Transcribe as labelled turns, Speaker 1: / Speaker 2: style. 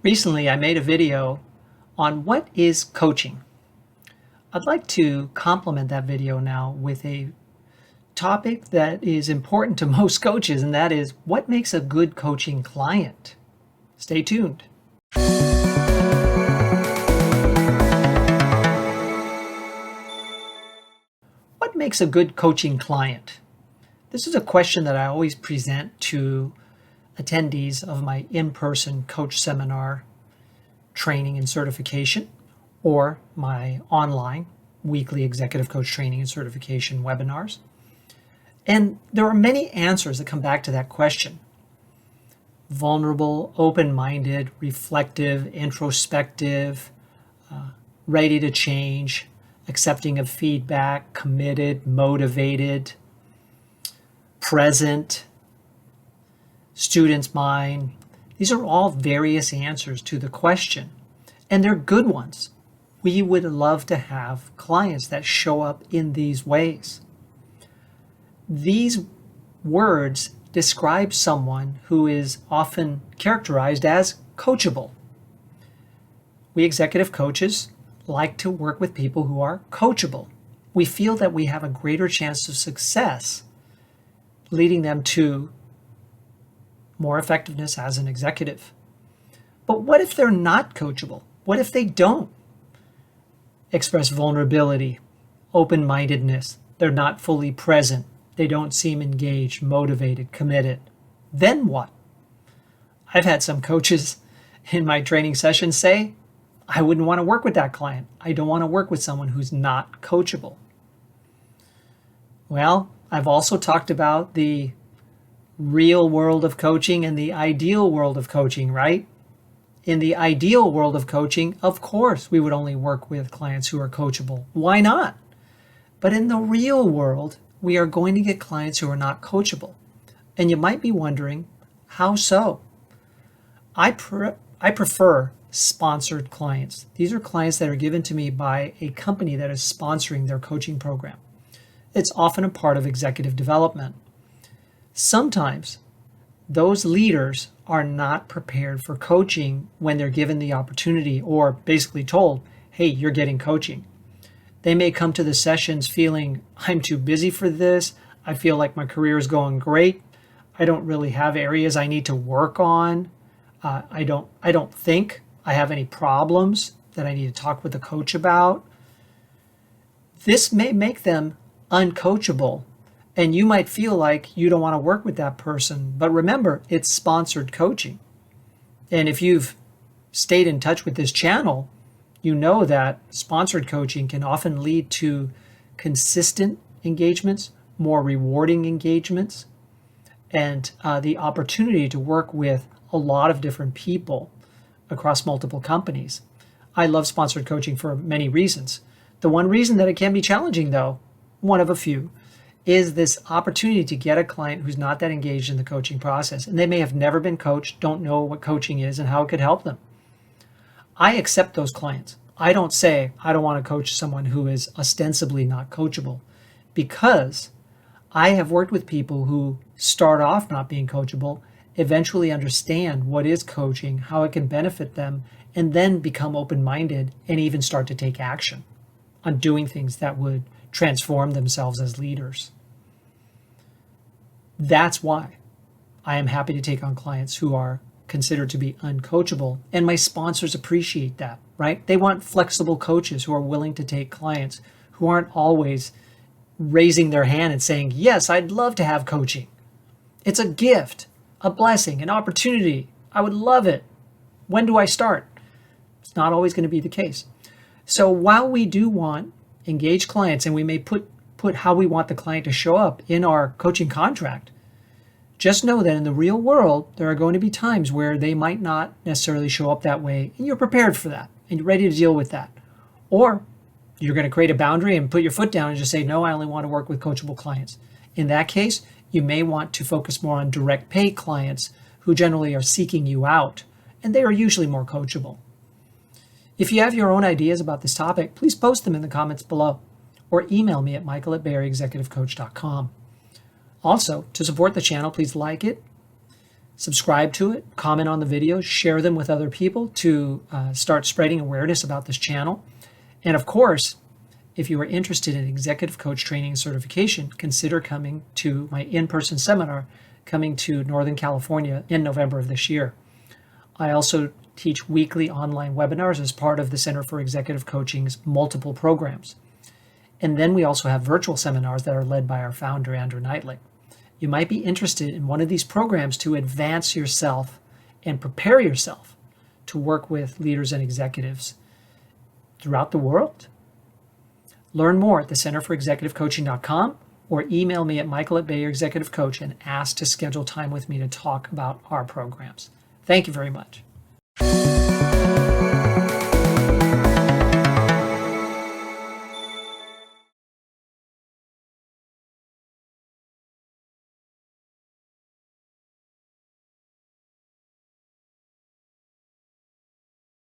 Speaker 1: Recently, I made a video on what is coaching. I'd like to complement that video now with a topic that is important to most coaches, and that is what makes a good coaching client. Stay tuned. What makes a good coaching client? This is a question that I always present to attendees of my in-person coach seminar training and certification, or my online weekly executive coach training and certification webinars. And there are many answers that come back to that question. Vulnerable, open-minded, reflective, introspective, ready to change, accepting of feedback, committed, motivated, present, student's mind. These are all various answers to the question, and they're good ones. We would love to have clients that show up in these ways. These words describe someone who is often characterized as coachable. We executive coaches like to work with people who are coachable. We feel that we have a greater chance of success, leading them to more effectiveness as an executive. But what if they're not coachable? What if they don't express vulnerability, open-mindedness? They're not fully present. They don't seem engaged, motivated, committed. Then what? I've had some coaches in my training sessions say, I wouldn't want to work with that client. I don't want to work with someone who's not coachable. Well, I've also talked about the real world of coaching and the ideal world of coaching, right? In the ideal world of coaching, of course, we would only work with clients who are coachable. Why not? But in the real world, we are going to get clients who are not coachable. And you might be wondering, how so? I prefer sponsored clients. These are clients that are given to me by a company that is sponsoring their coaching program. It's often a part of executive development. Sometimes those leaders are not prepared for coaching when they're given the opportunity or basically told, hey, you're getting coaching. They may come to the sessions feeling, I'm too busy for this. I feel like my career is going great. I don't really have areas I need to work on. I don't think I have any problems that I need to talk with the coach about. This may make them uncoachable. And you might feel like you don't want to work with that person. But remember, it's sponsored coaching. And if you've stayed in touch with this channel, you know that sponsored coaching can often lead to consistent engagements, more rewarding engagements, and the opportunity to work with a lot of different people across multiple companies. I love sponsored coaching for many reasons. The one reason that it can be challenging, though, one of a few, is this opportunity to get a client who's not that engaged in the coaching process. And they may have never been coached, don't know what coaching is and how it could help them. I accept those clients. I don't say, I don't want to coach someone who is ostensibly not coachable, because I have worked with people who start off not being coachable, eventually understand what is coaching, how it can benefit them, and then become open-minded and even start to take action on doing things that would transform themselves as leaders. That's why I am happy to take on clients who are considered to be uncoachable, and my sponsors appreciate that, right? They want flexible coaches who are willing to take clients who aren't always raising their hand and saying, yes, I'd love to have coaching. It's a gift, a blessing, an opportunity. I would love it. When do I start? It's not always going to be the case. So while we do want engaged clients, and we may put how we want the client to show up in our coaching contract, just know that in the real world, there are going to be times where they might not necessarily show up that way, and you're prepared for that, and you're ready to deal with that. Or you're going to create a boundary and put your foot down and just say, no, I only want to work with coachable clients. In that case, you may want to focus more on direct pay clients who generally are seeking you out, and they are usually more coachable. If you have your own ideas about this topic, please post them in the comments below or email me at michael@BAECexecutivecoach.com. Also, to support the channel, please like it, Subscribe to it, comment on the videos, share them with other people to start spreading awareness about this channel. And of course, if you are interested in executive coach training and certification, consider coming to my in-person seminar coming to Northern California in November of this year. I also teach weekly online webinars as part of the Center for Executive Coaching's multiple programs. And then we also have virtual seminars that are led by our founder, Andrew Knightley. You might be interested in one of these programs to advance yourself and prepare yourself to work with leaders and executives throughout the world. Learn more at the centerforexecutivecoaching.com or email me at michael@BAEC and ask to schedule time with me to talk about our programs. Thank you very much.